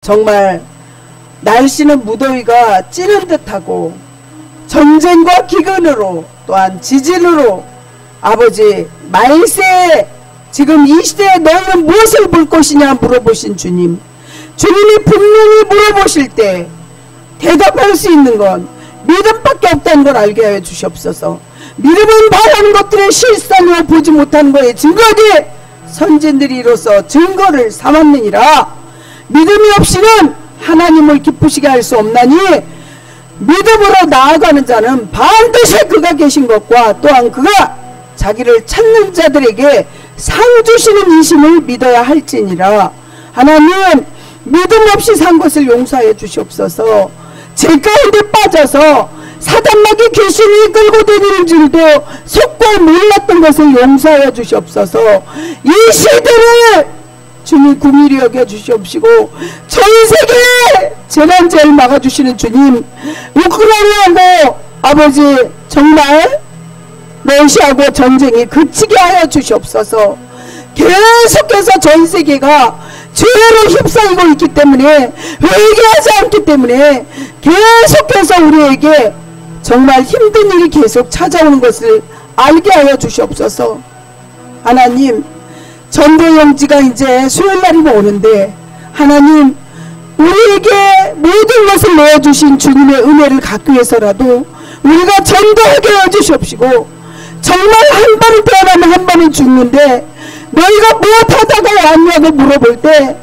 정말 날씨는 무더위가 찌는 듯하고 전쟁과 기근으로 또한 지진으로 아버지 말세에 지금 이 시대에 너희는 무엇을 볼 것이냐 물어보신 주님, 주님이 분명히 물어보실 때 대답할 수 있는 건 믿음밖에 없다는 걸 알게 하여 주시옵소서. 믿음은 바라는 것들의 실상으로 보지 못하는 것의 증거니 선진들이 이로써 증거를 삼았느니라. 믿음이 없이는 하나님을 기쁘시게 할 수 없나니 믿음으로 나아가는 자는 반드시 그가 계신 것과 또한 그가 자기를 찾는 자들에게 상 주시는 이심을 믿어야 할지니라. 하나님, 믿음 없이 산 것을 용서하여 주시옵소서. 제 가운데 빠져서 사단마귀 귀신이 끌고 다니는 줄도 속고 몰랐던 것을 용서하여 주시옵소서. 이 시대를 주님 긍휼히 여겨 주시옵시고 전 세계에 재난재해를 막아주시는 주님, 우크라이나하고 아버지 정말 러시아하고 전쟁이 그치게 하여 주시옵소서. 계속해서 전 세계가 죄로 휩싸이고 있기 때문에, 회개하지 않기 때문에 계속해서 우리에게 정말 힘든 일이 계속 찾아오는 것을 알게 하여 주시옵소서. 하나님, 전도용지가 이제 수요일날이 오는데 하나님, 우리에게 모든 것을 내어주신 주님의 은혜를 갖기 위해서라도 우리가 전도하게 해주시옵시고, 정말 한 번은 태어나면 한 번은 죽는데 너희가 무엇하다가 왔냐고 물어볼 때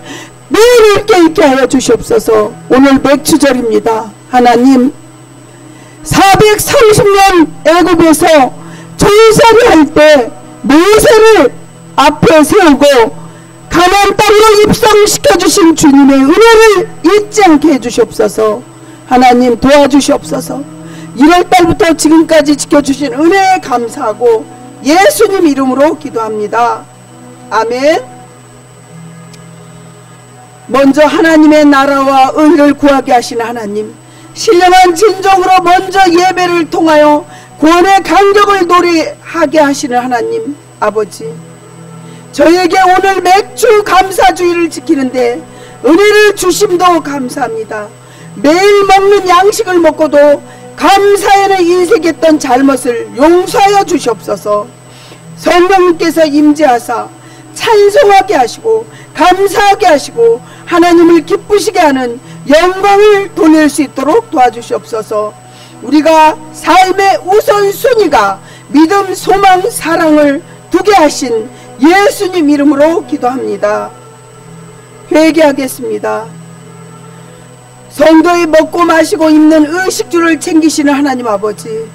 매일 있게 하여 주시옵소서. 오늘 맥추절입니다. 하나님, 430년 애굽에서 종살이 할 때 모세를 앞에 세우고 가나안 땅으로 입성시켜주신 주님의 은혜를 잊지 않게 해주시옵소서. 하나님, 도와주시옵소서. 1월달부터 지금까지 지켜주신 은혜에 감사하고 예수님 이름으로 기도합니다. 아멘. 먼저 하나님의 나라와 의를 구하게 하시는 하나님, 신령한 진정으로 먼저 예배를 통하여 구원의 간격을 노래하게 하시는 하나님 아버지, 저에게 오늘 맥주 감사주의를 지키는데 은혜를 주심도 감사합니다. 매일 먹는 양식을 먹고도 감사에는 인색했던 잘못을 용서하여 주시옵소서. 성령님께서 임재하사 찬송하게 하시고 감사하게 하시고 하나님을 기쁘시게 하는 영광을 돌릴 수 있도록 도와주시옵소서. 우리가 삶의 우선순위가 믿음, 소망, 사랑을 두게 하신 예수님 이름으로 기도합니다. 회개하겠습니다. 성도의 먹고 마시고 입는 의식주를 챙기시는 하나님 아버지,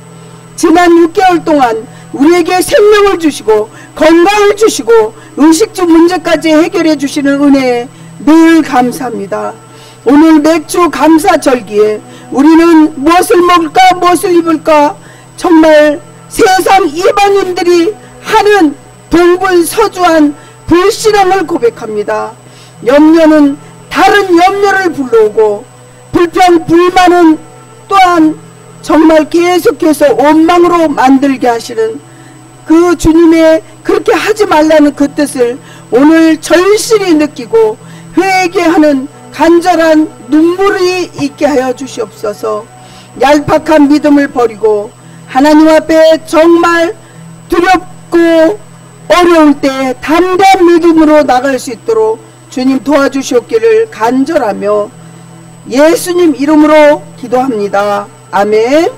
지난 6개월 동안 우리에게 생명을 주시고 건강을 주시고 의식주 문제까지 해결해 주시는 은혜에 늘 감사합니다. 오늘 맥주 감사절기에 우리는 무엇을 먹을까 무엇을 입을까 정말 세상 이방인들이 하는 동분서주한 불신앙을 고백합니다. 염려는 다른 염려를 불러오고 불평 불만은 또한 정말 계속해서 원망으로 만들게 하시는 그 주님의 그렇게 하지 말라는 그 뜻을 오늘 절실히 느끼고 회개하는 간절한 눈물이 있게 하여 주시옵소서. 얄팍한 믿음을 버리고 하나님 앞에 정말 두렵고 어려울 때 담대한 믿음으로 나갈 수 있도록 주님 도와주시옵기를 간절하며 예수님 이름으로 기도합니다. 아멘.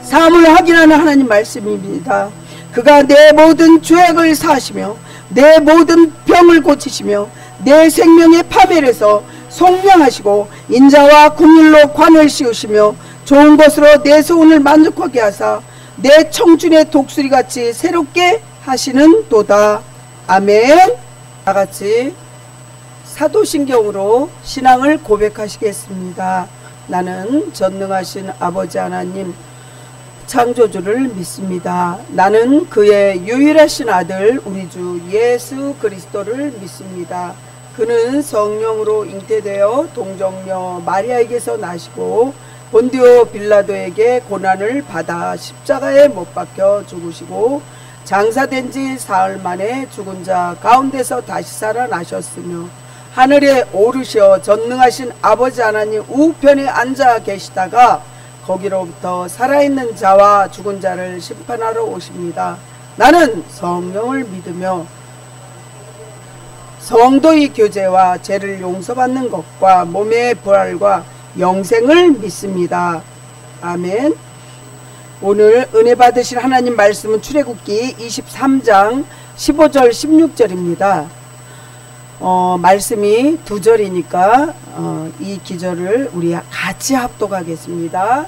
사함을 확인하는 하나님 말씀입니다. 그가 내 모든 죄악을 사하시며 내 모든 병을 고치시며 내 생명의 파멸에서 속량하시고 인자와 긍휼로 관을 씌우시며 좋은 것으로 내 소원을 만족하게 하사 내 청춘의 독수리같이 새롭게 하시는 도다. 아멘. 다같이 사도신경으로 신앙을 고백하시겠습니다. 나는 전능하신 아버지 하나님 창조주를 믿습니다. 나는 그의 유일하신 아들 우리 주 예수 그리스도를 믿습니다. 그는 성령으로 잉태되어 동정녀 마리아에게서 나시고 본디오 빌라도에게 고난을 받아 십자가에 못 박혀 죽으시고 장사된 지 사흘 만에 죽은 자 가운데서 다시 살아나셨으며 하늘에 오르셔 전능하신 아버지 하나님 우편에 앉아 계시다가 거기로부터 살아있는 자와 죽은 자를 심판하러 오십니다. 나는 성령을 믿으며 성도의 교제와 죄를 용서받는 것과 몸의 부활과 영생을 믿습니다. 아멘. 오늘 은혜 받으실 하나님 말씀은 출애굽기 23장 15절 16절입니다. 말씀이 두 절이니까 이 기절을 우리 같이 합독하겠습니다.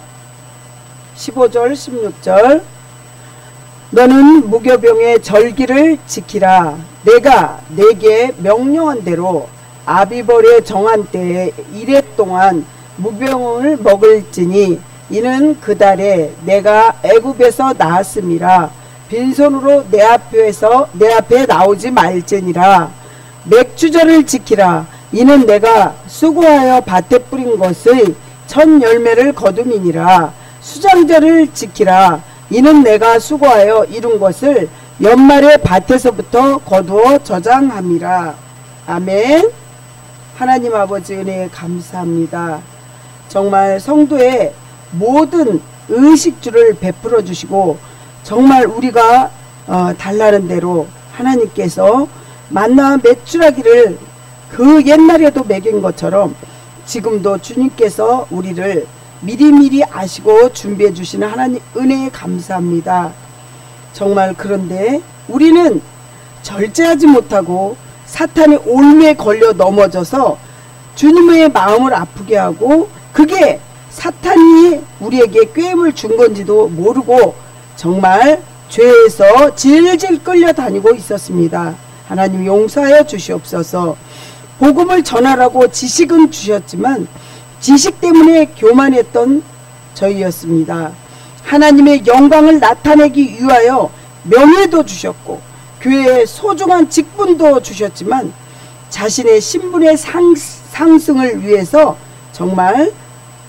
15절 16절 너는 무교병의 절기를 지키라. 내가 네게 명령한 대로 아비벌의 정한 때에 이래 동안 무병을 먹을지니 이는 그 달에 내가 애굽에서 나았음이라. 빈손으로 내 앞에 나오지 말지니라. 맥주절을 지키라. 이는 내가 수고하여 밭에 뿌린 것의 첫 열매를 거둠이니라. 수장절을 지키라. 이는 내가 수고하여 이룬 것을 연말에 밭에서부터 거두어 저장함이라. 아멘. 하나님 아버지 은혜에 감사합니다. 정말 성도의 모든 의식주를 베풀어 주시고 정말 우리가 달라는 대로 하나님께서 만나와 메추라기를 그 옛날에도 먹인 것처럼 지금도 주님께서 우리를 미리미리 아시고 준비해 주시는 하나님 은혜에 감사합니다. 정말 그런데 우리는 절제하지 못하고 사탄의 올매에 걸려 넘어져서 주님의 마음을 아프게 하고 그게 사탄이 우리에게 꾀임을 준 건지도 모르고 정말 죄에서 질질 끌려다니고 있었습니다. 하나님 용서하여 주시옵소서. 복음을 전하라고 지식은 주셨지만 지식 때문에 교만했던 저희였습니다. 하나님의 영광을 나타내기 위하여 명예도 주셨고 교회의 소중한 직분도 주셨지만 자신의 신분의 상승을 위해서 정말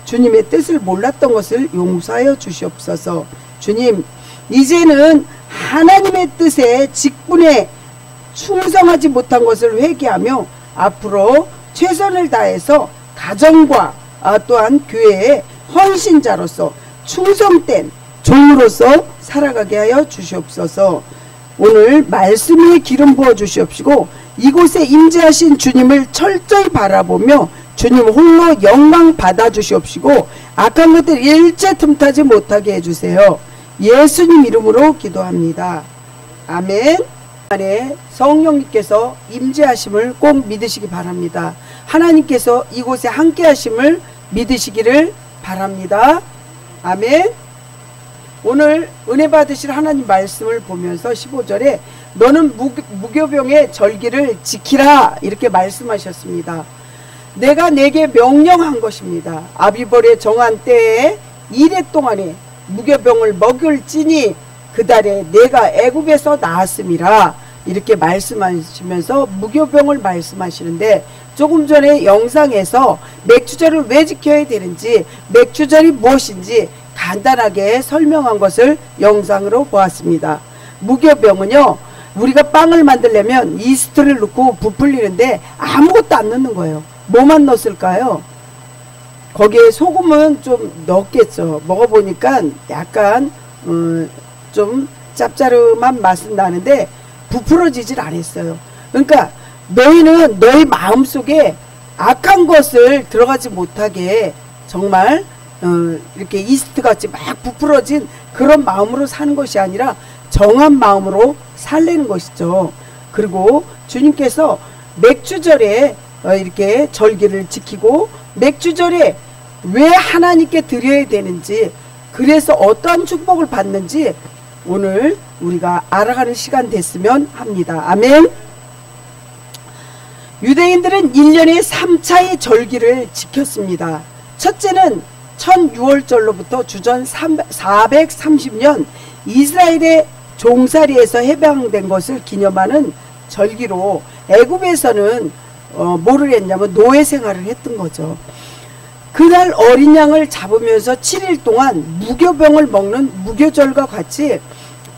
주님의 뜻을 몰랐던 것을 용서하여 주시옵소서. 주님, 이제는 하나님의 뜻에 직분에 충성하지 못한 것을 회개하며 앞으로 최선을 다해서 가정과 또한 교회의 헌신자로서 충성된 종으로서 살아가게 하여 주시옵소서. 오늘 말씀 위에 기름 부어 주시옵시고 이곳에 임재하신 주님을 철저히 바라보며 주님 홀로 영광 받아 주시옵시고 악한 것들 일체 틈타지 못하게 해주세요. 예수님 이름으로 기도합니다. 아멘. 안에 성령님께서 임재하심을 꼭 믿으시기 바랍니다. 하나님께서 이곳에 함께 하심을 믿으시기를 바랍니다. 아멘. 오늘 은혜 받으실 하나님 말씀을 보면서 15절에 너는 무교병의 절기를 지키라 이렇게 말씀하셨습니다. 내가 내게 명령한 것입니다. 아비벌의 정한 때에 이래 동안에 무교병을 먹을지니 그 달에 내가 애굽에서 나았음이라 이렇게 말씀하시면서 무교병을 말씀하시는데 조금 전에 영상에서 맥주절을 왜 지켜야 되는지 맥주절이 무엇인지 간단하게 설명한 것을 영상으로 보았습니다. 무교병은요 우리가 빵을 만들려면 이스트를 넣고 부풀리는데 아무것도 안 넣는 거예요. 뭐만 넣었을까요? 거기에 소금은 좀 넣었겠죠. 먹어보니까 약간 좀 짭짤한 맛은 나는데 부풀어지질 않았어요. 그러니까 너희는 너희 마음속에 악한 것을 들어가지 못하게 정말 이렇게 이스트같이 막 부풀어진 그런 마음으로 사는 것이 아니라 정한 마음으로 살려는 것이죠. 그리고 주님께서 맥주절에 이렇게 절기를 지키고 맥주절에 왜 하나님께 드려야 되는지 그래서 어떠한 축복을 받는지 오늘 우리가 알아가는 시간 됐으면 합니다. 아멘. 유대인들은 1년에 3차의 절기를 지켰습니다. 첫째는 1006월절로부터 주전 430년 이스라엘의 종살이에서 해방된 것을 기념하는 절기로 애굽에서는 뭐를 했냐면 노예 생활을 했던 거죠. 그날 어린 양을 잡으면서 7일 동안 무교병을 먹는 무교절과 같이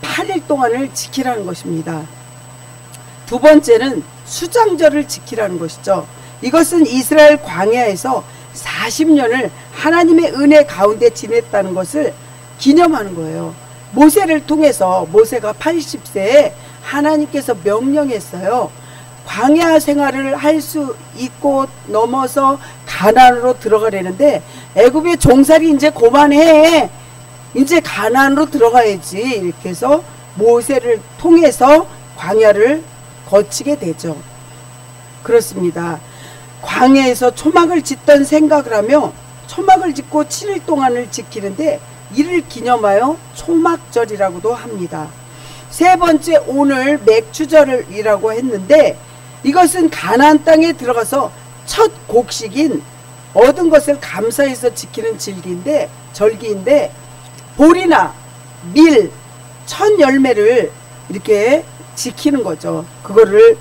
8일 동안을 지키라는 것입니다. 두 번째는 수장절을 지키라는 것이죠. 이것은 이스라엘 광야에서 40년을 하나님의 은혜 가운데 지냈다는 것을 기념하는 거예요. 모세를 통해서 모세가 80세에 하나님께서 명령했어요. 광야 생활을 할 수 있고 넘어서 가나안으로 들어가려는데 애굽의 종살이 이제 그만해. 이제 가나안으로 들어가야지. 이렇게 해서 모세를 통해서 광야를 거치게 되죠. 그렇습니다. 광야에서 초막을 짓던 생각을 하며 초막을 짓고 7일 동안을 지키는데 이를 기념하여 초막절이라고도 합니다. 세 번째, 오늘 맥추절이라고 했는데 이것은 가나안 땅에 들어가서 첫 곡식인 얻은 것을 감사해서 지키는 절기인데 보리나 밀, 첫 열매를 이렇게 지키는 거죠. 그거를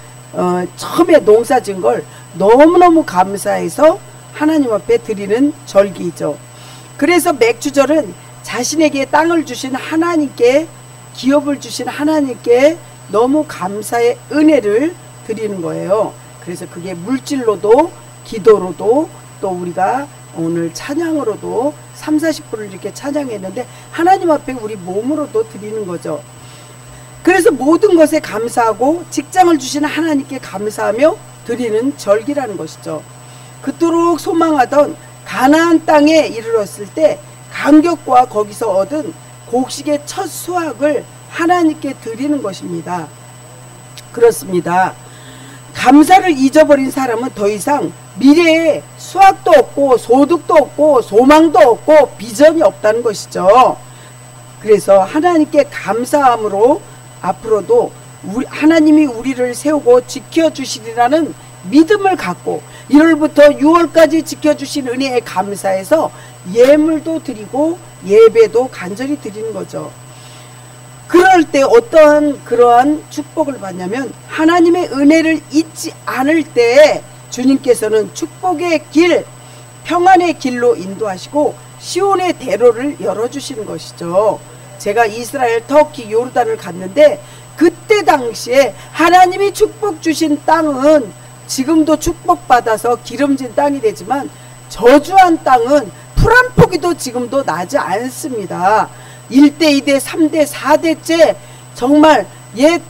처음에 농사 지은 걸 너무너무 감사해서 하나님 앞에 드리는 절기이죠. 그래서 맥추절은 자신에게 땅을 주신 하나님께, 기업을 주신 하나님께 너무 감사의 은혜를 드리는 거예요. 그래서 그게 물질로도 기도로도 또 우리가 오늘 찬양으로도 30-40분을 이렇게 찬양했는데 하나님 앞에 우리 몸으로도 드리는 거죠. 그래서 모든 것에 감사하고 직장을 주신 하나님께 감사하며 드리는 절기라는 것이죠. 그토록 소망하던 가나안 땅에 이르렀을 때 감격과 거기서 얻은 곡식의 첫 수확을 하나님께 드리는 것입니다. 그렇습니다. 감사를 잊어버린 사람은 더 이상 미래에 수확도 없고 소득도 없고 소망도 없고 비전이 없다는 것이죠. 그래서 하나님께 감사함으로 앞으로도 하나님이 우리를 세우고 지켜주시리라는 믿음을 갖고 1월부터 6월까지 지켜주신 은혜에 감사해서 예물도 드리고 예배도 간절히 드리는 거죠. 그럴 때 어떠한 그러한 축복을 받냐면 하나님의 은혜를 잊지 않을 때 주님께서는 축복의 길, 평안의 길로 인도하시고 시온의 대로를 열어주시는 것이죠. 제가 이스라엘, 터키, 요르단을 갔는데 그때 당시에 하나님이 축복 주신 땅은 지금도 축복받아서 기름진 땅이 되지만 저주한 땅은 풀 한 포기도 지금도 나지 않습니다. 1대, 2대, 3대, 4대째 정말 옛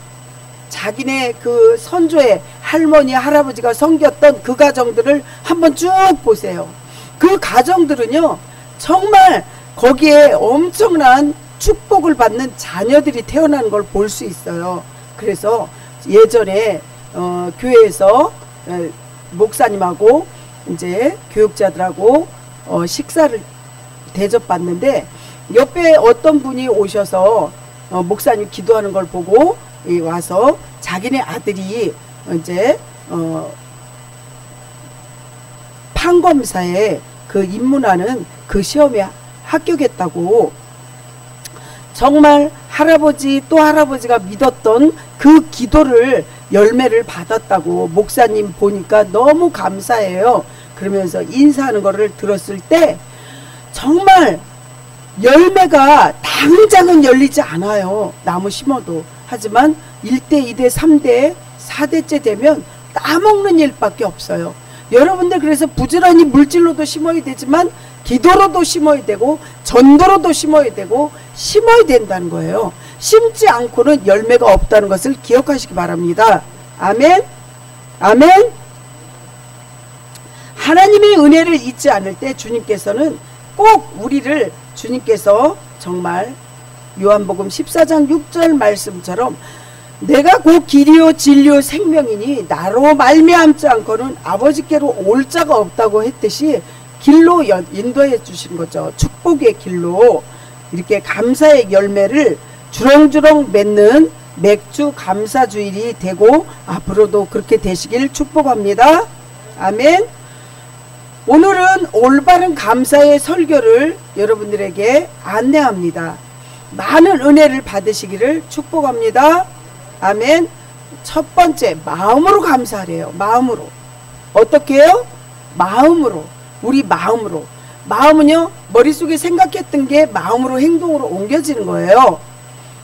자기네 그 선조의 할머니, 할아버지가 섬겼던 그 가정들을 한번 쭉 보세요. 그 가정들은요 정말 거기에 엄청난 축복을 받는 자녀들이 태어나는 걸 볼 수 있어요. 그래서 예전에 교회에서 목사님하고 이제 교육자들하고 식사를 대접받는데 옆에 어떤 분이 오셔서 목사님 기도하는 걸 보고 와서 자기네 아들이 이제 판검사에 그 입문하는 그 시험에 합격했다고, 정말 할아버지 또 할아버지가 믿었던 그 기도를 열매를 받았다고 목사님 보니까 너무 감사해요. 그러면서 인사하는 거를 들었을 때 정말 열매가 당장은 열리지 않아요. 나무 심어도. 하지만 1대, 2대, 3대, 4대째 되면 따먹는 일밖에 없어요. 여러분들 그래서 부지런히 물질로도 심어야 되지만 기도로도 심어야 되고 전도로도 심어야 되고 심어야 된다는 거예요. 심지 않고는 열매가 없다는 것을 기억하시기 바랍니다. 아멘. 아멘. 하나님의 은혜를 잊지 않을 때 주님께서는 꼭 우리를, 주님께서 정말 요한복음 14장 6절 말씀처럼 내가 곧 길이요 진리요 생명이니 나로 말미암지 않고는 아버지께로 올 자가 없다고 했듯이 길로 인도해 주신 거죠. 축복의 길로 이렇게 감사의 열매를 주렁주렁 맺는 맥주 감사주일이 되고 앞으로도 그렇게 되시길 축복합니다. 아멘. 오늘은 올바른 감사의 설교를 여러분들에게 안내합니다. 많은 은혜를 받으시기를 축복합니다. 아멘. 첫 번째, 마음으로 감사하래요. 마음으로. 어떻게 해요? 마음으로. 우리 마음으로. 마음은요, 머릿속에 생각했던 게 마음으로 행동으로 옮겨지는 거예요.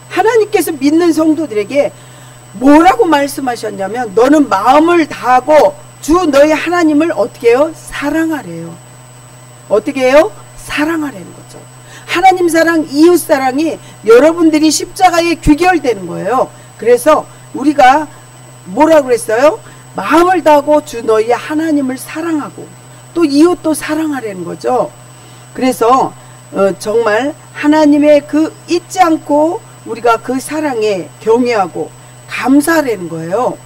하나님께서 믿는 성도들에게 뭐라고 말씀하셨냐면 너는 마음을 다하고 주 너희 하나님을 어떻게 해요? 사랑하래요. 어떻게 해요? 사랑하라는 거죠. 하나님 사랑, 이웃 사랑이 여러분들이 십자가에 귀결되는 거예요. 그래서 우리가 뭐라고 그랬어요? 마음을 다하고 주 너희 하나님을 사랑하고 또 이웃도 사랑하라는 거죠. 그래서 정말 하나님의 그 잊지 않고 우리가 그 사랑에 경외하고 감사하라는 거예요.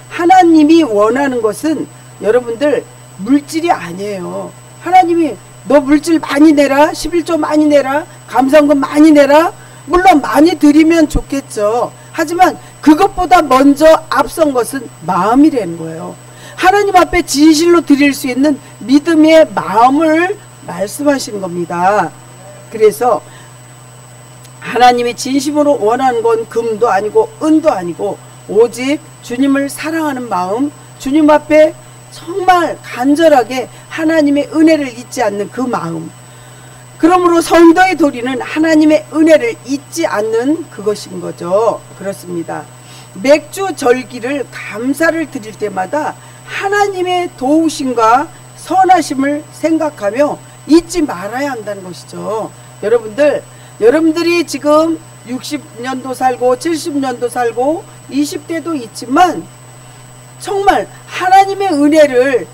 하나님이 원하는 것은 여러분들 물질이 아니에요. 하나님이 너 물질 많이 내라, 11조 많이 내라, 감사헌금 많이 내라. 물론 많이 드리면 좋겠죠. 하지만 그것보다 먼저 앞선 것은 마음이라는 거예요. 하나님 앞에 진실로 드릴 수 있는 믿음의 마음을 말씀하시는 겁니다. 그래서 하나님이 진심으로 원하는 건 금도 아니고 은도 아니고 오직 주님을 사랑하는 마음, 주님 앞에 정말 간절하게 하나님의 은혜를 잊지 않는 그 마음. 그러므로 성도의 도리는 하나님의 은혜를 잊지 않는 그것인 거죠. 그렇습니다. 맥주 절기를 감사를 드릴 때마다 하나님의 도우심과 선하심을 생각하며 잊지 말아야 한다는 것이죠. 여러분들이 지금 60년도 살고 70년도 살고 20대도 있지만 정말 하나님의 은혜를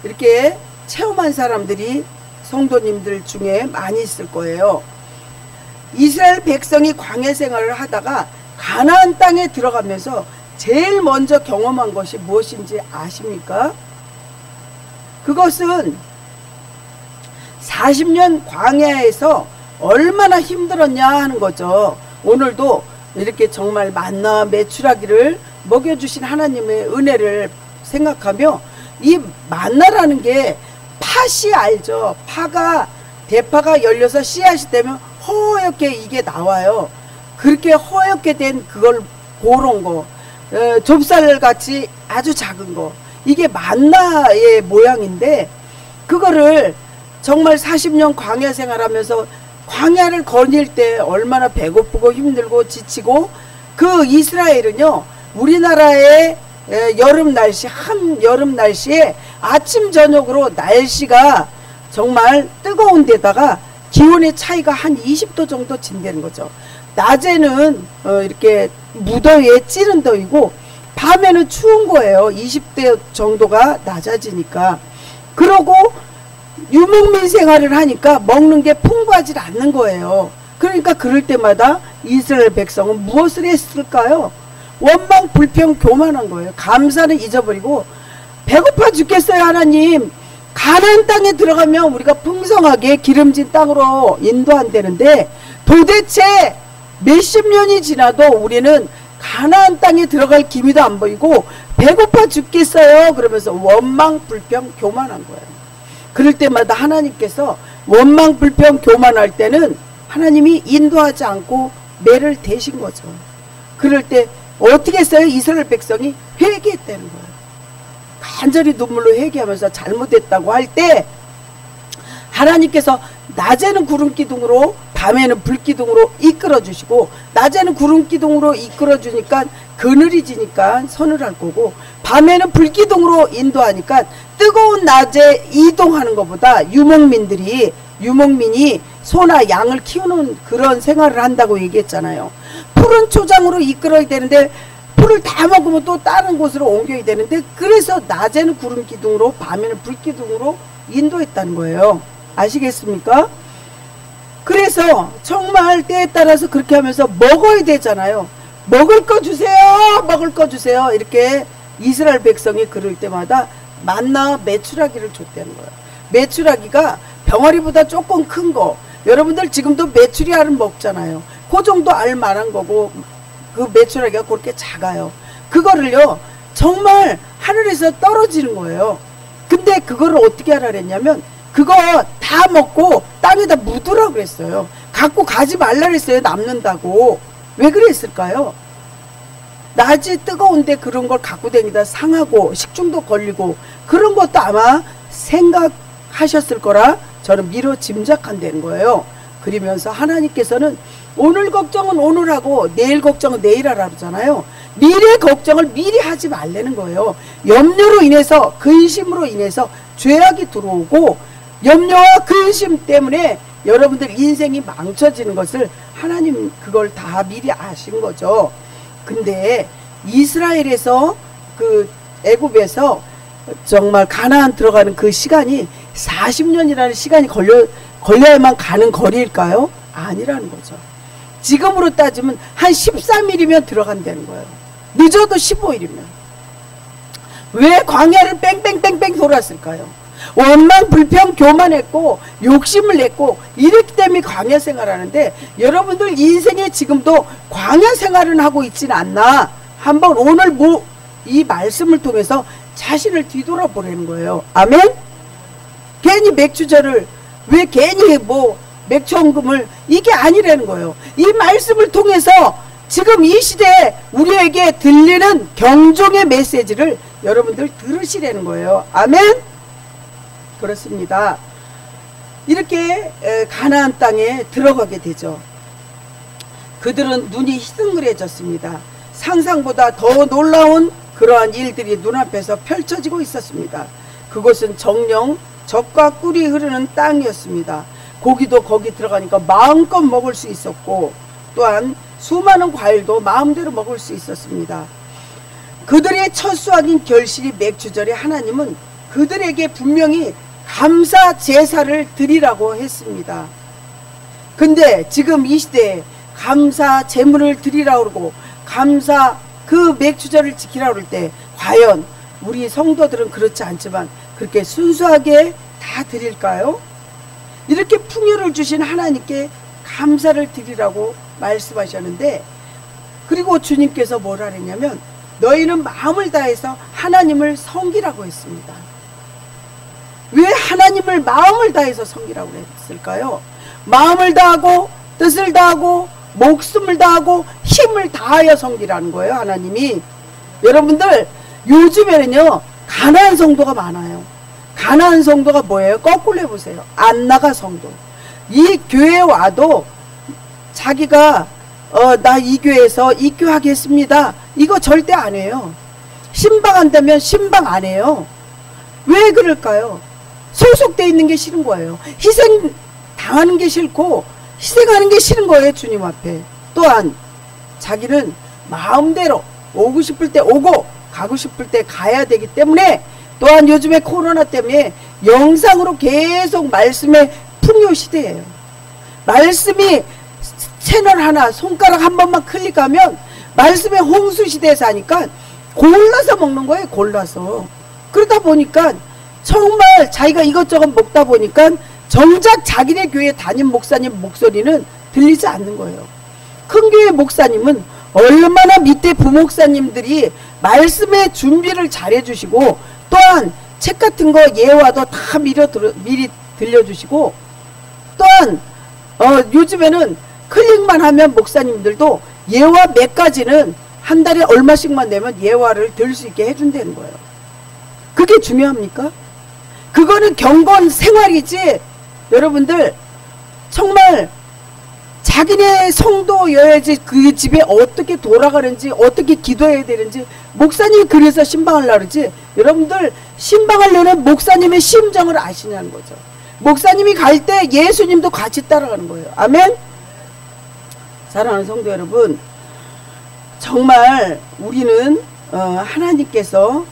이렇게 체험한 사람들이 성도님들 중에 많이 있을 거예요. 이스라엘 백성이 광야 생활을 하다가 가나안 땅에 들어가면서 제일 먼저 경험한 것이 무엇인지 아십니까? 그것은 40년 광야에서 얼마나 힘들었냐 하는 거죠. 오늘도 이렇게 정말 만나 메추라기를 먹여주신 하나님의 은혜를 생각하며 이 만나라는 게 팥이 알죠. 대파가 열려서 씨앗이 되면 허옇게 이게 나와요. 그렇게 허옇게 된 그걸 그런 거, 좁쌀같이 아주 작은 거, 이게 만나의 모양인데 그거를 정말 40년 광야 생활하면서 광야를 거닐 때 얼마나 배고프고 힘들고 지치고, 그 이스라엘은요 우리나라의 여름 날씨, 한여름 날씨에 아침 저녁으로 날씨가 정말 뜨거운 데다가 기온의 차이가 한 20도 정도 진다는 거죠. 낮에는 이렇게 무더위에 찌른 더위고 밤에는 추운 거예요. 20대 정도가 낮아지니까. 그러고 유목민 생활을 하니까 먹는 게 풍부하지 않는 거예요. 그러니까 그럴 때마다 이스라엘 백성은 무엇을 했을까요? 원망 불평 교만한 거예요. 감사는 잊어버리고 배고파 죽겠어요. 하나님, 가나안 땅에 들어가면 우리가 풍성하게 기름진 땅으로 인도한다는데 도대체 몇십 년이 지나도 우리는 가나안 땅에 들어갈 기미도 안 보이고 배고파 죽겠어요. 그러면서 원망 불평 교만한 거예요. 그럴 때마다 하나님께서 원망 불평 교만할 때는 하나님이 인도하지 않고 매를 대신 거죠. 그럴 때 어떻게 했어요? 이스라엘 백성이 회개했다는 거예요. 간절히 눈물로 회개하면서 잘못했다고 할 때 하나님께서 낮에는 구름 기둥으로 밤에는 불 기둥으로 이끌어 주시고, 낮에는 구름 기둥으로 이끌어 주니까 그늘이 지니까 서늘할 거고, 밤에는 불 기둥으로 인도하니까 뜨거운 낮에 이동하는 것보다 유목민이 소나 양을 키우는 그런 생활을 한다고 얘기했잖아요. 푸른 초장으로 이끌어야 되는데 풀을 다 먹으면 또 다른 곳으로 옮겨야 되는데, 그래서 낮에는 구름 기둥으로 밤에는 불 기둥으로 인도했다는 거예요. 아시겠습니까? 그래서 정말 때에 따라서 그렇게 하면서 먹어야 되잖아요. 먹을 거 주세요, 먹을 거 주세요. 이렇게 이스라엘 백성이 그럴 때마다 만나 메추라기를 줬다는 거예요. 메추라기가 병아리보다 조금 큰 거, 여러분들 지금도 메추리 알을 먹잖아요. 그 정도 알만한 거고, 그 메추라기가 그렇게 작아요. 그거를요 정말 하늘에서 떨어지는 거예요. 근데 그거를 어떻게 하라 그랬냐면 그거 다 먹고 땅에다 묻으라고 그랬어요. 갖고 가지 말라 그랬어요. 남는다고. 왜 그랬을까요? 낮이 뜨거운데 그런 걸 갖고 다니다 상하고 식중독 걸리고 그런 것도 아마 생각하셨을 거라 저는 미뤄 짐작한다는 거예요. 그러면서 하나님께서는 오늘 걱정은 오늘 하고 내일 걱정은 내일 하라 그러잖아요. 미래 걱정을 미리 하지 말라는 거예요. 염려로 인해서, 근심으로 인해서 죄악이 들어오고, 염려와 근심 때문에 여러분들 인생이 망쳐지는 것을 하나님 그걸 다 미리 아신 거죠. 근데 이스라엘에서 그 애굽에서 정말 가나안 들어가는 그 시간이 40년이라는 시간이 걸려야만 가는 거리일까요? 아니라는 거죠. 지금으로 따지면 한 13일이면 들어간다는 거예요. 늦어도 15일이면. 왜 광야를 뺑뺑뺑뺑 돌았을까요? 원망, 불평, 교만했고 욕심을 냈고 이렇기 때문에 광야 생활하는데, 여러분들 인생에 지금도 광야 생활은 하고 있지는 않나, 한번 오늘 이 말씀을 통해서 자신을 뒤돌아보라는 거예요. 아멘? 괜히 맥주절을 왜 괜히 맥주 헌금을, 이게 아니라는 거예요. 이 말씀을 통해서 지금 이 시대에 우리에게 들리는 경종의 메시지를 여러분들 들으시라는 거예요. 아멘? 그렇습니다. 이렇게 가나안 땅에 들어가게 되죠. 그들은 눈이 희둥그레졌습니다. 상상보다 더 놀라운 그러한 일들이 눈앞에서 펼쳐지고 있었습니다. 그곳은 정령 젖과 꿀이 흐르는 땅이었습니다. 고기도 거기 들어가니까 마음껏 먹을 수 있었고, 또한 수많은 과일도 마음대로 먹을 수 있었습니다. 그들의 첫 수확인 결실이 맥주절에 하나님은 그들에게 분명히 감사 제사를 드리라고 했습니다. 근데 지금 이 시대에 감사 제물을 드리라고 그러고 감사 그 맥주절을 지키라고 할 때 과연 우리 성도들은 그렇지 않지만 그렇게 순수하게 다 드릴까요? 이렇게 풍요를 주신 하나님께 감사를 드리라고 말씀하셨는데, 그리고 주님께서 뭐라 그랬냐면 너희는 마음을 다해서 하나님을 섬기라고 했습니다. 왜 하나님을 마음을 다해서 섬기라고 했을까요? 마음을 다하고 뜻을 다하고 목숨을 다하고 힘을 다하여 섬기라는 거예요. 하나님이. 여러분들 요즘에는요 가난한 성도가 많아요. 가난한 성도가 뭐예요? 거꾸로 해보세요. 안 나가 성도. 이 교회에 와도 자기가 나 이 교회에서 입교하겠습니다, 이거 절대 안 해요. 신방한다면 신방 안 해요. 왜 그럴까요? 소속돼 있는 게 싫은 거예요. 희생 당하는 게 싫고 희생하는 게 싫은 거예요. 주님 앞에. 또한 자기는 마음대로 오고 싶을 때 오고 가고 싶을 때 가야 되기 때문에, 또한 요즘에 코로나 때문에 영상으로 계속 말씀의 풍요 시대예요. 말씀이 채널 하나 손가락 한 번만 클릭하면 말씀의 홍수 시대에 사니까 골라서 먹는 거예요. 골라서. 그러다 보니까 정말 자기가 이것저것 먹다 보니까 정작 자기네 교회 담임 목사님 목소리는 들리지 않는 거예요. 큰 교회 목사님은 얼마나 밑에 부목사님들이 말씀의 준비를 잘 해주시고, 또한 책 같은 거 예화도 다 미리 들려주시고, 또한 요즘에는 클릭만 하면 목사님들도 예화 몇 가지는 한 달에 얼마씩만 내면 예화를 들 수 있게 해준다는 거예요. 그게 중요합니까? 그거는 경건 생활이지. 여러분들 정말 자기네 성도여야지 그 집에 어떻게 돌아가는지 어떻게 기도해야 되는지, 목사님이 그래서 신방하려고 그러지, 여러분들 신방하려는 목사님의 심정을 아시냐는 거죠. 목사님이 갈 때 예수님도 같이 따라가는 거예요. 아멘. 사랑하는 성도 여러분, 정말 우리는 하나님께서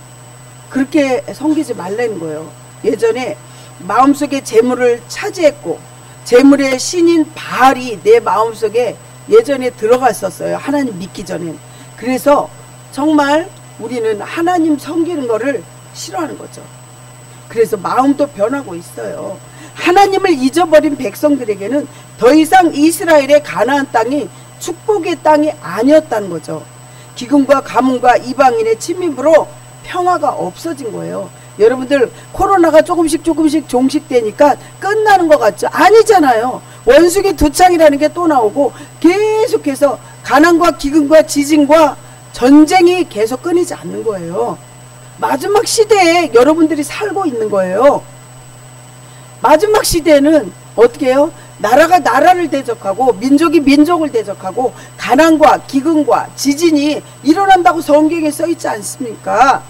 그렇게 섬기지 말라는 거예요. 예전에 마음속에 재물을 차지했고 재물의 신인 바알이 내 마음속에 예전에 들어갔었어요. 하나님 믿기 전엔. 그래서 정말 우리는 하나님 섬기는 거를 싫어하는 거죠. 그래서 마음도 변하고 있어요. 하나님을 잊어버린 백성들에게는 더 이상 이스라엘의 가나안 땅이 축복의 땅이 아니었다는 거죠. 기근과 가뭄과 이방인의 침입으로 평화가 없어진 거예요. 여러분들 코로나가 조금씩 종식되니까 끝나는 것 같죠? 아니잖아요. 원숭이 두 창이라는 게 또 나오고 계속해서 가난과 기근과 지진과 전쟁이 계속 끊이지 않는 거예요. 마지막 시대에 여러분들이 살고 있는 거예요. 마지막 시대에는 어떻게 해요? 나라가 나라를 대적하고 민족이 민족을 대적하고 가난과 기근과 지진이 일어난다고 성경에 써있지 않습니까?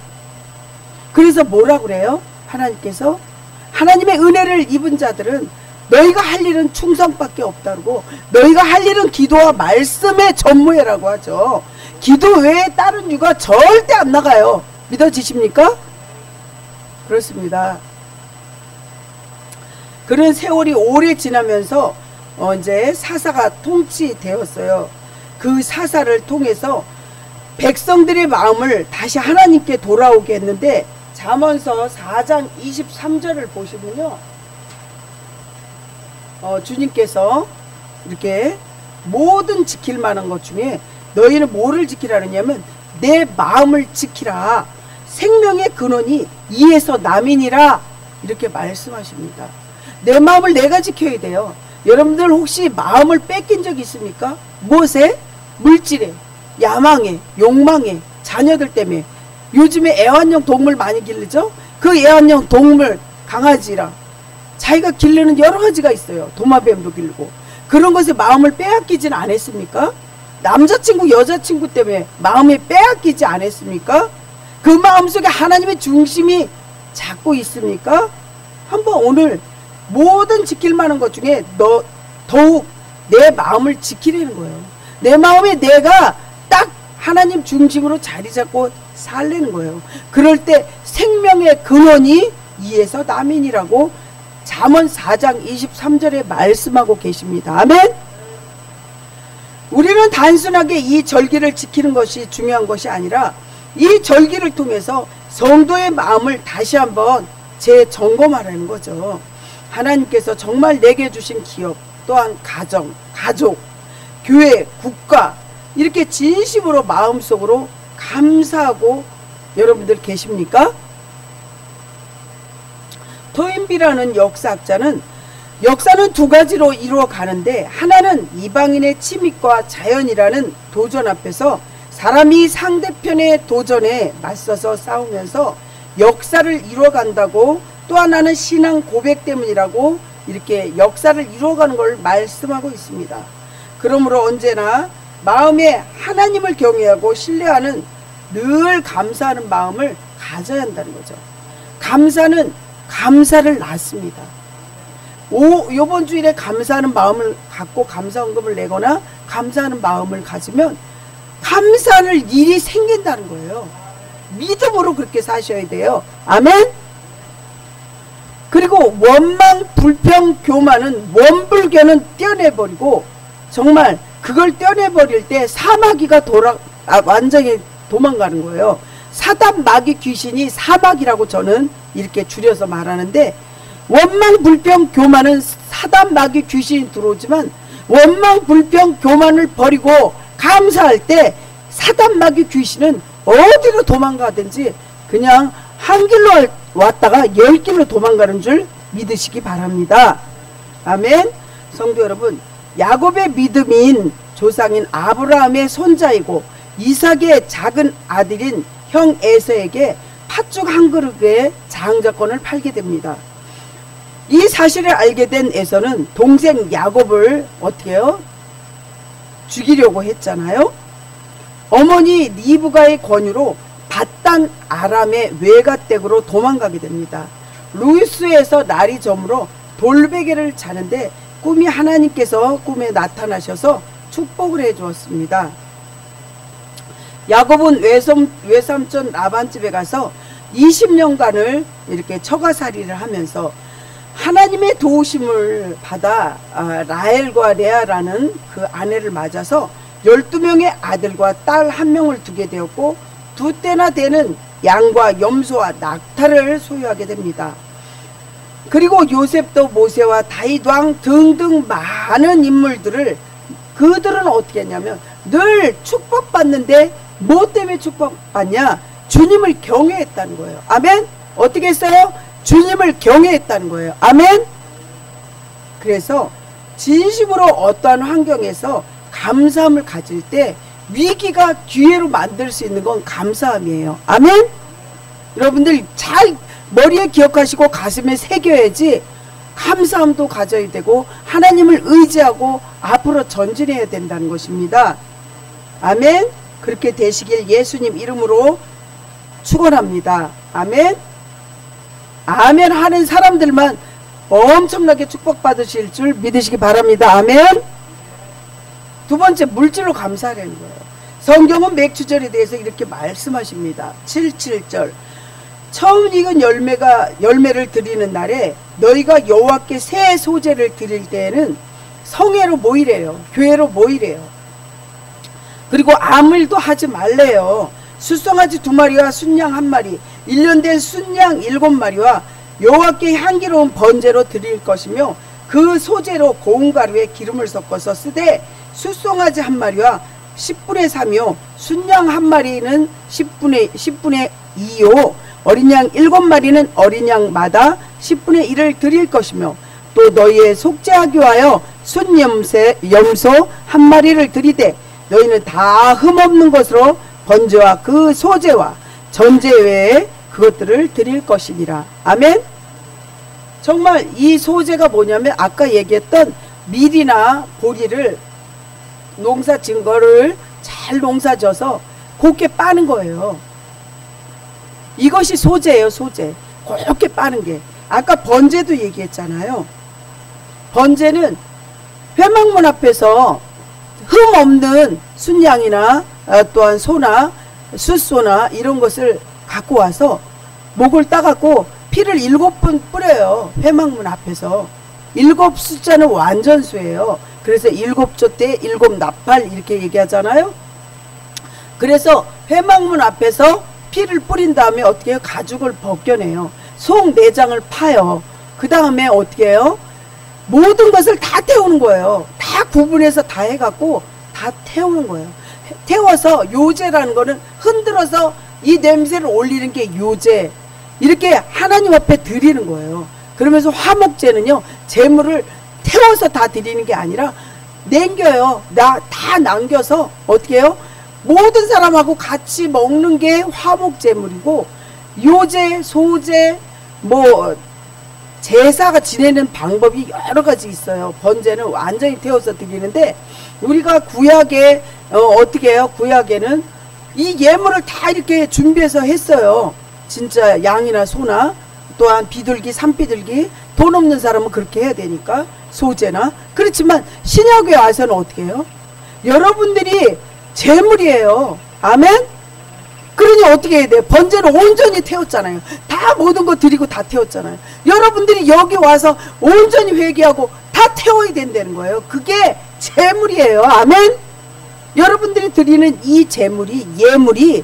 그래서 뭐라 그래요? 하나님께서 하나님의 은혜를 입은 자들은 너희가 할 일은 충성밖에 없다고, 너희가 할 일은 기도와 말씀에 전무해라고 하죠. 기도 외에 다른 유가 절대 안 나가요. 믿어지십니까? 그렇습니다. 그런 세월이 오래 지나면서 이제 사사가 통치되었어요. 그 사사를 통해서 백성들의 마음을 다시 하나님께 돌아오게 했는데, 잠언서 4장 23절을 보시면요, 주님께서 이렇게 모든 지킬 만한 것 중에 너희는 뭐를 지키라 하냐면 내 마음을 지키라. 생명의 근원이 이에서 남이니라. 이렇게 말씀하십니다. 내 마음을 내가 지켜야 돼요. 여러분들 혹시 마음을 뺏긴 적 있습니까? 무엇에? 물질에, 야망에, 욕망에, 자녀들 때문에. 요즘에 애완용 동물 많이 기르죠? 그 애완용 동물, 강아지랑 자기가 기르는 여러 가지가 있어요. 도마뱀도 기르고. 그런 것에 마음을 빼앗기진 않았습니까? 남자친구, 여자친구 때문에 마음에 빼앗기지 않았습니까? 그 마음속에 하나님의 중심이 잡고 있습니까? 한번 오늘 모든 지킬 만한 것 중에 더욱 내 마음을 지키려는 거예요. 내 마음에 내가 딱 하나님 중심으로 자리 잡고 살려는 거예요. 그럴 때 생명의 근원이 이에서 남이니라고 잠언 4장 23절에 말씀하고 계십니다. 아멘. 우리는 단순하게 이 절기를 지키는 것이 중요한 것이 아니라 이 절기를 통해서 성도의 마음을 다시 한번 재점검하라는 거죠. 하나님께서 정말 내게 주신 기업, 또한 가정, 가족, 교회, 국가, 이렇게 진심으로 마음속으로 감사하고 여러분들 계십니까? 토인비라는 역사학자는 역사는 두 가지로 이루어 가는데, 하나는 이방인의 침입과 자연이라는 도전 앞에서 사람이 상대편의 도전에 맞서서 싸우면서 역사를 이루어간다고, 또 하나는 신앙 고백 때문이라고 이렇게 역사를 이루어가는 걸 말씀하고 있습니다. 그러므로 언제나 마음에 하나님을 경외하고 신뢰하는, 늘 감사하는 마음을 가져야 한다는 거죠. 감사는 감사를 낳습니다. 요번 주일에 감사하는 마음을 갖고 감사헌금을 내거나 감사하는 마음을 가지면 감사할 일이 생긴다는 거예요. 믿음으로 그렇게 사셔야 돼요. 아멘. 그리고 원망, 불평, 교만은, 원불교는 떼어내버리고, 정말 그걸 떼어내버릴 때 사마귀가 완전히 도망가는 거예요. 사단, 마귀, 귀신이 사마귀라고 저는 이렇게 줄여서 말하는데, 원망, 불평, 교만은 사단, 마귀, 귀신이 들어오지만 원망, 불평, 교만을 버리고 감사할 때 사단, 마귀, 귀신은 어디로 도망가든지 그냥 한 길로 왔다가 10길로 도망가는 줄 믿으시기 바랍니다. 아멘. 성도 여러분, 야곱의 믿음인 조상인 아브라함의 손자이고 이삭의 작은 아들인 형 에서에게 팥죽 한 그릇의 장자권을 팔게 됩니다. 이 사실을 알게 된 에서는 동생 야곱을 어떻게 해요? 죽이려고 했잖아요. 어머니 리브가의 권유로 밧단 아람의 외가댁으로 도망가게 됩니다. 루스에서 날이 저물어 돌베개를 자는데 꿈이 하나님께서 꿈에 나타나셔서 축복을 해 주었습니다. 야곱은 외삼촌 라반집에 가서 20년간을 이렇게 처가살이를 하면서 하나님의 도우심을 받아 라헬과 레아라는 그 아내를 맞아서 12명의 아들과 딸 1명을 두게 되었고, 2떼나 되는 양과 염소와 낙타를 소유하게 됩니다. 그리고 요셉도 모세와 다윗 왕 등등 많은 인물들을, 그들은 어떻게 했냐면 늘 축복받는데 뭐 때문에 축복받냐? 주님을 경외했다는 거예요. 아멘. 어떻게 했어요? 주님을 경외했다는 거예요. 아멘. 그래서 진심으로 어떠한 환경에서 감사함을 가질 때 위기가 기회로 만들 수 있는 건 감사함이에요. 아멘. 여러분들 잘 머리에 기억하시고 가슴에 새겨야지. 감사함도 가져야 되고 하나님을 의지하고 앞으로 전진해야 된다는 것입니다. 아멘. 그렇게 되시길 예수님 이름으로 축원합니다. 아멘. 아멘 하는 사람들만 엄청나게 축복받으실 줄 믿으시기 바랍니다. 아멘. 두 번째, 물질로 감사하라는 거예요. 성경은 맥주절에 대해서 이렇게 말씀하십니다. 77절. 처음 익은 열매를 드리는 날에 너희가 여호와께 새 소재를 드릴 때에는 성회로 모이래요. 교회로 모이래요. 그리고 아무 일도 하지 말래요. 숫송아지 2마리와 순양 1마리, 1년 된 순양 7마리와 여호와께 향기로운 번제로 드릴 것이며 그 소재로 고운 가루에 기름을 섞어서 쓰되 숫송아지 1마리와 10분의 3이요 순양 1마리는 10분의 2요 어린 양 7마리는 어린 양마다 10분의 1을 드릴 것이며 또 너희의 속죄하기 위하여 순염소 1마리를 드리되 너희는 다 흠없는 것으로 번제와 그 소제와 전제 외에 그것들을 드릴 것이니라. 아멘. 정말 이 소제가 뭐냐면 아까 얘기했던 밀이나 보리를 농사 지은 거를 잘 농사 져서 곱게 빠는 거예요. 이것이 소제예요. 소제. 곱게 빠는 게. 아까 번제도 얘기했잖아요. 번제는 회막문 앞에서 흠 없는 순양이나 또한 소나 숫소나 이런 것을 갖고 와서 목을 따갖고 피를 7번 뿌려요. 회막문 앞에서. 7 숫자는 완전수예요. 그래서 7조 때 7 나팔 이렇게 얘기하잖아요. 그래서 회막문 앞에서 피를 뿌린 다음에 어떻게 해요? 가죽을 벗겨내요. 속 내장을 파요. 그 다음에 어떻게 해요? 모든 것을 다 태우는 거예요. 다 구분해서 다 해갖고 다 태우는 거예요. 태워서 요제라는 거는 흔들어서 이 냄새를 올리는 게 요제. 이렇게 하나님 앞에 드리는 거예요. 그러면서 화목제는요, 재물을 태워서 다 드리는 게 아니라 남겨요. 다 남겨서 어떻게 해요? 모든 사람하고 같이 먹는 게 화목제물이고, 요제, 소제, 제사가 지내는 방법이 여러 가지 있어요. 번제는 완전히 태워서 드리는데, 우리가 구약에 어떻게 해요? 구약에는 이 예물을 다 이렇게 준비해서 했어요. 진짜 양이나 소나 또한 비둘기, 산비둘기, 돈 없는 사람은 그렇게 해야 되니까 소제나. 그렇지만 신약에 와서는 어떻게 해요? 여러분들이 제물이에요. 아멘? 그러니 어떻게 해야 돼요? 번제는 온전히 태웠잖아요. 다 모든 거 드리고 다 태웠잖아요. 여러분들이 여기 와서 온전히 회개하고 다 태워야 된다는 거예요. 그게 제물이에요. 아멘? 여러분들이 드리는 이 제물이, 예물이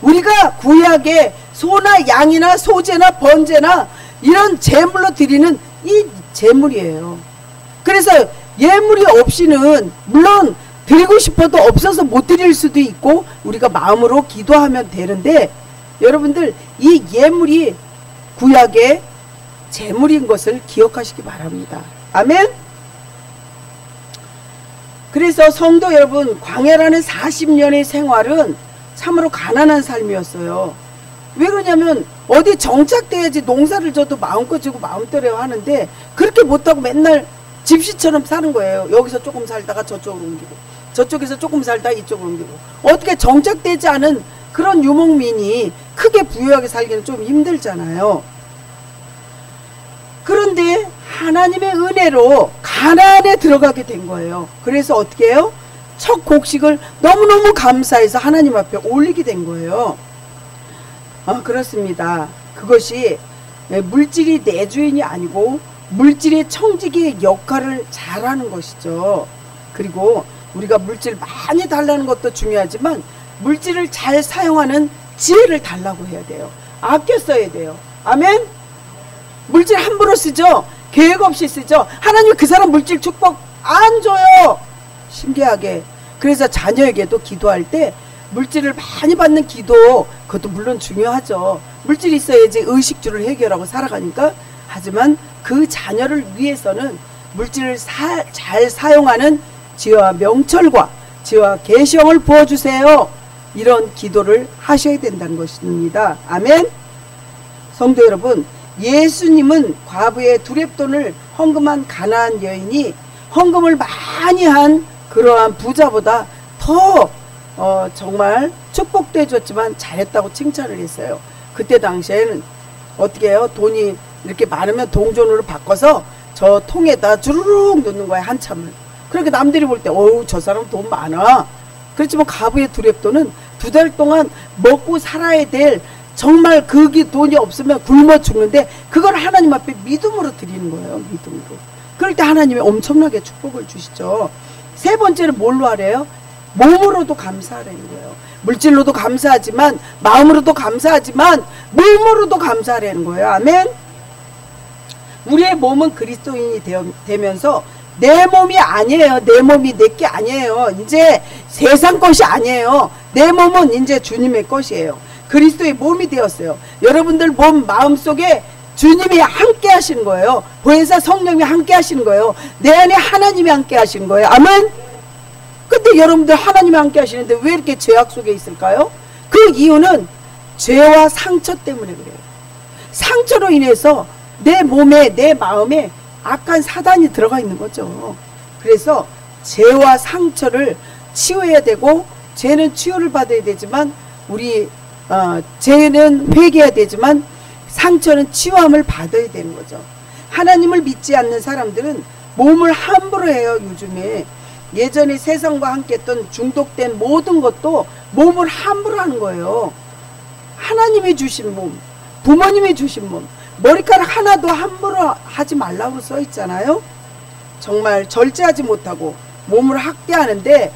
우리가 구약에 소나 양이나 소제나 번제나 이런 제물로 드리는 이 제물이에요. 그래서 예물이 없이는 물론 드리고 싶어도 없어서 못 드릴 수도 있고 우리가 마음으로 기도하면 되는데, 여러분들 이 예물이 구약의 제물인 것을 기억하시기 바랍니다. 아멘. 그래서 성도 여러분, 광야라는 40년의 생활은 참으로 가난한 삶이었어요. 왜 그러냐면 어디 정착돼야지 농사를 져도 마음껏 지고 마음대로 하는데 그렇게 못하고 맨날 집시처럼 사는 거예요. 여기서 조금 살다가 저쪽으로 옮기고, 저쪽에서 조금 살다가 이쪽으로 옮기고. 어떻게 정착되지 않은 그런 유목민이 크게 부유하게 살기는 좀 힘들잖아요. 그런데 하나님의 은혜로 가나안에 들어가게 된 거예요. 그래서 어떻게 해요? 첫 곡식을 너무너무 감사해서 하나님 앞에 올리게 된 거예요. 그렇습니다. 그것이 물질이 내 주인이 아니고 물질의 청지기의 역할을 잘하는 것이죠. 그리고 우리가 물질 많이 달라는 것도 중요하지만 물질을 잘 사용하는 지혜를 달라고 해야 돼요. 아껴 써야 돼요. 아멘? 물질 함부로 쓰죠. 계획 없이 쓰죠. 하나님 그 사람 물질 축복 안 줘요. 신기하게. 그래서 자녀에게도 기도할 때 물질을 많이 받는 기도, 그것도 물론 중요하죠. 물질이 있어야지 의식주를 해결하고 살아가니까. 하지만 그 자녀를 위해서는 물질을 잘 사용하는 지혜와 명철과 지혜와 계시형을 부어주세요. 이런 기도를 하셔야 된다는 것입니다. 아멘. 성도 여러분, 예수님은 과부의 두렙돈을 헌금한 가나안 여인이 헌금을 많이 한 그러한 부자보다 더 정말 축복도 해줬지만 잘했다고 칭찬을 했어요. 그때 당시에는 어떻게 해요? 돈이 이렇게 많으면 동전으로 바꿔서 저 통에다 주르륵 넣는 거야, 한참을. 그렇게 남들이 볼 때 어우 저 사람 돈 많아. 그렇지만 과부의 두렙돈은 2달 동안 먹고 살아야 될 정말 그게 돈이 없으면 굶어 죽는데 그걸 하나님 앞에 믿음으로 드리는 거예요. 믿음으로. 그럴 때 하나님이 엄청나게 축복을 주시죠. 세 번째는 뭘로 하래요? 몸으로도 감사하라는 거예요. 물질로도 감사하지만 마음으로도 감사하지만 몸으로도 감사하라는 거예요. 아멘. 우리의 몸은 그리스도인이 되면서 내 몸이 아니에요. 내 몸이 내게 아니에요. 이제 세상 것이 아니에요. 내 몸은 이제 주님의 것이에요. 그리스도의 몸이 되었어요. 여러분들 몸 마음속에 주님이 함께 하시는 거예요. 보혜사 성령이 함께 하시는 거예요. 내 안에 하나님이 함께 하시는 거예요. 아멘. 근데 여러분들 하나님이 함께 하시는데 왜 이렇게 죄악 속에 있을까요? 그 이유는 죄와 상처 때문에 그래요. 상처로 인해서 내 몸에 내 마음에 악한 사단이 들어가 있는 거죠. 그래서 죄와 상처를 치유해야 되고 죄는 치유를 받아야 되지만 우리 죄는 회개해야 되지만 상처는 치유함을 받아야 되는 거죠. 하나님을 믿지 않는 사람들은 몸을 함부로 해요. 요즘에 예전에 세상과 함께 했던 중독된 모든 것도 몸을 함부로 하는 거예요. 하나님이 주신 몸, 부모님이 주신 몸, 머리카락 하나도 함부로 하지 말라고 써 있잖아요. 정말 절제하지 못하고 몸을 학대하는데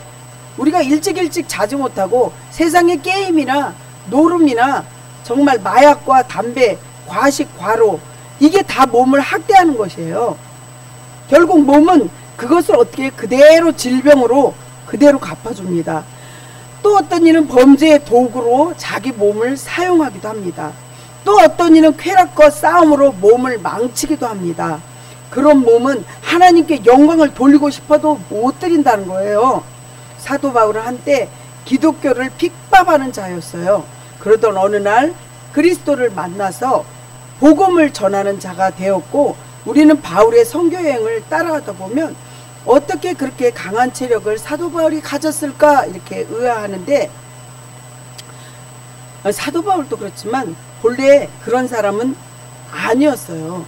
우리가 일찍 자지 못하고 세상의 게임이나 노름이나 정말 마약과 담배, 과식, 과로 이게 다 몸을 학대하는 것이에요. 결국 몸은 그것을 어떻게 그대로 질병으로 그대로 갚아줍니다. 또 어떤 이는 범죄의 도구로 자기 몸을 사용하기도 합니다. 또 어떤 이는 쾌락과 싸움으로 몸을 망치기도 합니다. 그런 몸은 하나님께 영광을 돌리고 싶어도 못 드린다는 거예요. 사도 바울은 한때 기독교를 핍박하는 자였어요. 그러던 어느 날 그리스도를 만나서 복음을 전하는 자가 되었고 우리는 바울의 선교 여행을 따라가다 보면 어떻게 그렇게 강한 체력을 사도 바울이 가졌을까 이렇게 의아하는데 사도 바울도 그렇지만 본래 그런 사람은 아니었어요.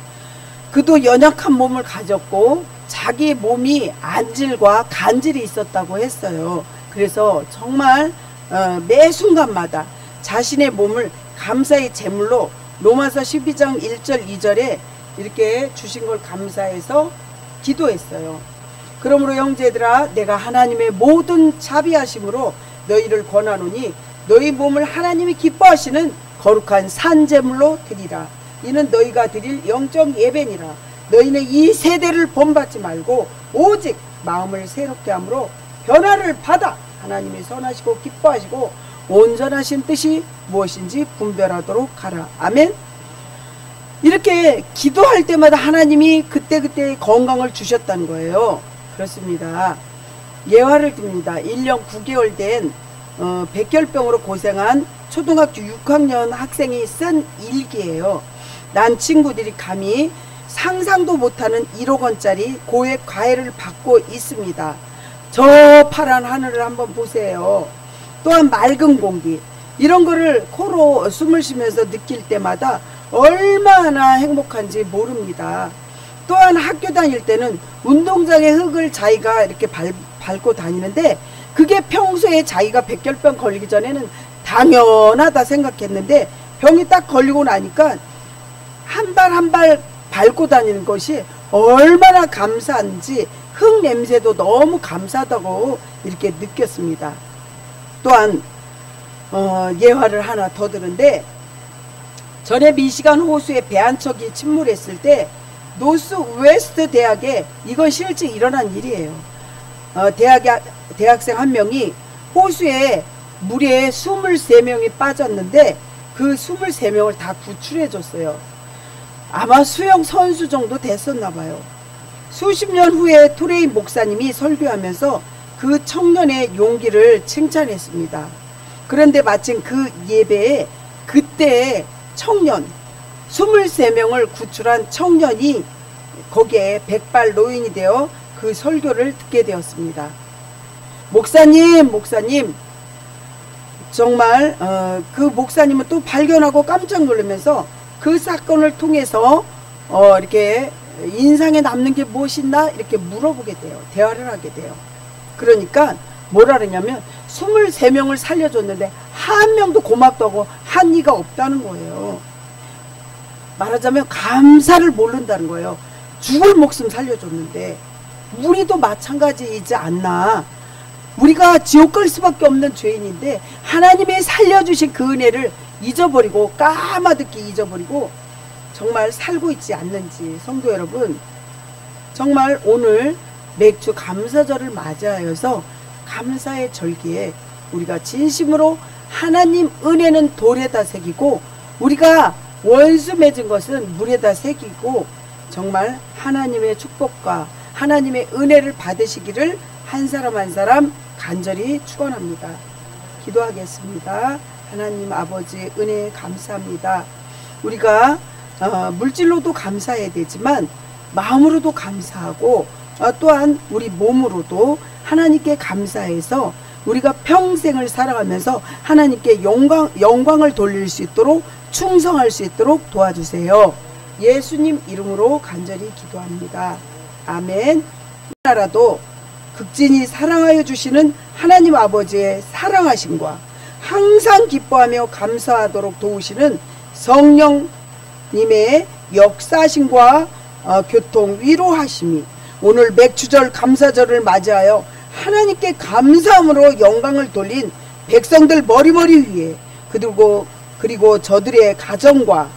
그도 연약한 몸을 가졌고 자기 몸이 안질과 간질이 있었다고 했어요. 그래서 정말 매 순간마다 자신의 몸을 감사의 제물로 로마서 12장 1절 2절에 이렇게 주신 걸 감사해서 기도했어요. 그러므로 형제들아 내가 하나님의 모든 자비하심으로 너희를 권하노니 너희 몸을 하나님이 기뻐하시는 거룩한 산제물로 드리라. 이는 너희가 드릴 영적 예배니라. 너희는 이 세대를 본받지 말고 오직 마음을 새롭게 함으로 변화를 받아 하나님이 선하시고 기뻐하시고 온전하신 뜻이 무엇인지 분별하도록 하라. 아멘. 이렇게 기도할 때마다 하나님이 그때그때 건강을 주셨다는 거예요. 그렇습니다. 예화를 듭니다. 1년 9개월 된 백혈병으로 고생한 초등학교 6학년 학생이 쓴 일기예요. 난 친구들이 감히 상상도 못하는 1억 원짜리 고액 과외를 받고 있습니다. 저 파란 하늘을 한번 보세요. 또한 맑은 공기 이런 거를 코로 숨을 쉬면서 느낄 때마다 얼마나 행복한지 모릅니다. 또한 학교 다닐 때는 운동장의 흙을 자기가 이렇게 밟고 다니는데 그게 평소에 자기가 백혈병 걸리기 전에는 당연하다 생각했는데 병이 딱 걸리고 나니까 한 발 한 발 밟고 다니는 것이 얼마나 감사한지 흙 냄새도 너무 감사하다고 이렇게 느꼈습니다. 또한 예화를 하나 더 드는데 전에 미시간 호수에 배 한 척이 침몰했을 때 노스 웨스트 대학에 이건 실제 일어난 일이에요. 대학생 한 명이 호수에 물에 23명이 빠졌는데 그 23명을 다 구출해 줬어요. 아마 수영 선수 정도 됐었나 봐요. 수십 년 후에 토레인 목사님이 설교하면서 그 청년의 용기를 칭찬했습니다. 그런데 마침 그 예배에 그때의 청년 23명을 구출한 청년이 거기에 백발 노인이 되어 그 설교를 듣게 되었습니다. 목사님 정말 그 목사님은 또 발견하고 깜짝 놀라면서 그 사건을 통해서 이렇게 인상에 남는 게 무엇이나 이렇게 물어보게 돼요. 대화를 하게 돼요. 그러니까 뭐라 그러냐면 23명을 살려줬는데 한 명도 고맙다고 하고 한 이가 없다는 거예요. 말하자면 감사를 모른다는 거예요. 죽을 목숨 살려줬는데 우리도 마찬가지이지 않나. 우리가 지옥 갈 수밖에 없는 죄인인데 하나님이 살려주신 그 은혜를 잊어버리고 까마득히 잊어버리고 정말 살고 있지 않는지, 성도 여러분, 정말 오늘 맥주 감사절을 맞이하여서 감사의 절기에 우리가 진심으로 하나님 은혜는 돌에다 새기고 우리가 원수 맺은 것은 물에다 새기고 정말 하나님의 축복과 하나님의 은혜를 받으시기를 한 사람 한 사람 간절히 축원합니다. 기도하겠습니다. 하나님 아버지 은혜 감사합니다. 우리가 물질로도 감사해야 되지만 마음으로도 감사하고 또한 우리 몸으로도 하나님께 감사해서 우리가 평생을 살아가면서 하나님께 영광을 돌릴 수 있도록 충성할 수 있도록 도와주세요. 예수님 이름으로 간절히 기도합니다. 아멘. 나라도 극진히 사랑하여 주시는 하나님 아버지의 사랑하심과 항상 기뻐하며 감사하도록 도우시는 성령님의 역사심과 교통 위로하심이 오늘 맥주절 감사절을 맞이하여 하나님께 감사함으로 영광을 돌린 백성들 머리머리 위에 그리고 저들의 가정과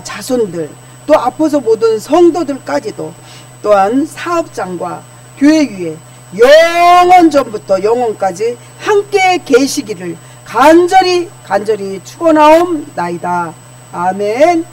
자손들 또 앞서서 모든 성도들까지도 또한 사업장과 교회 위에 영원 전부터 영원까지 함께 계시기를 간절히 축원하옵나이다. 아멘.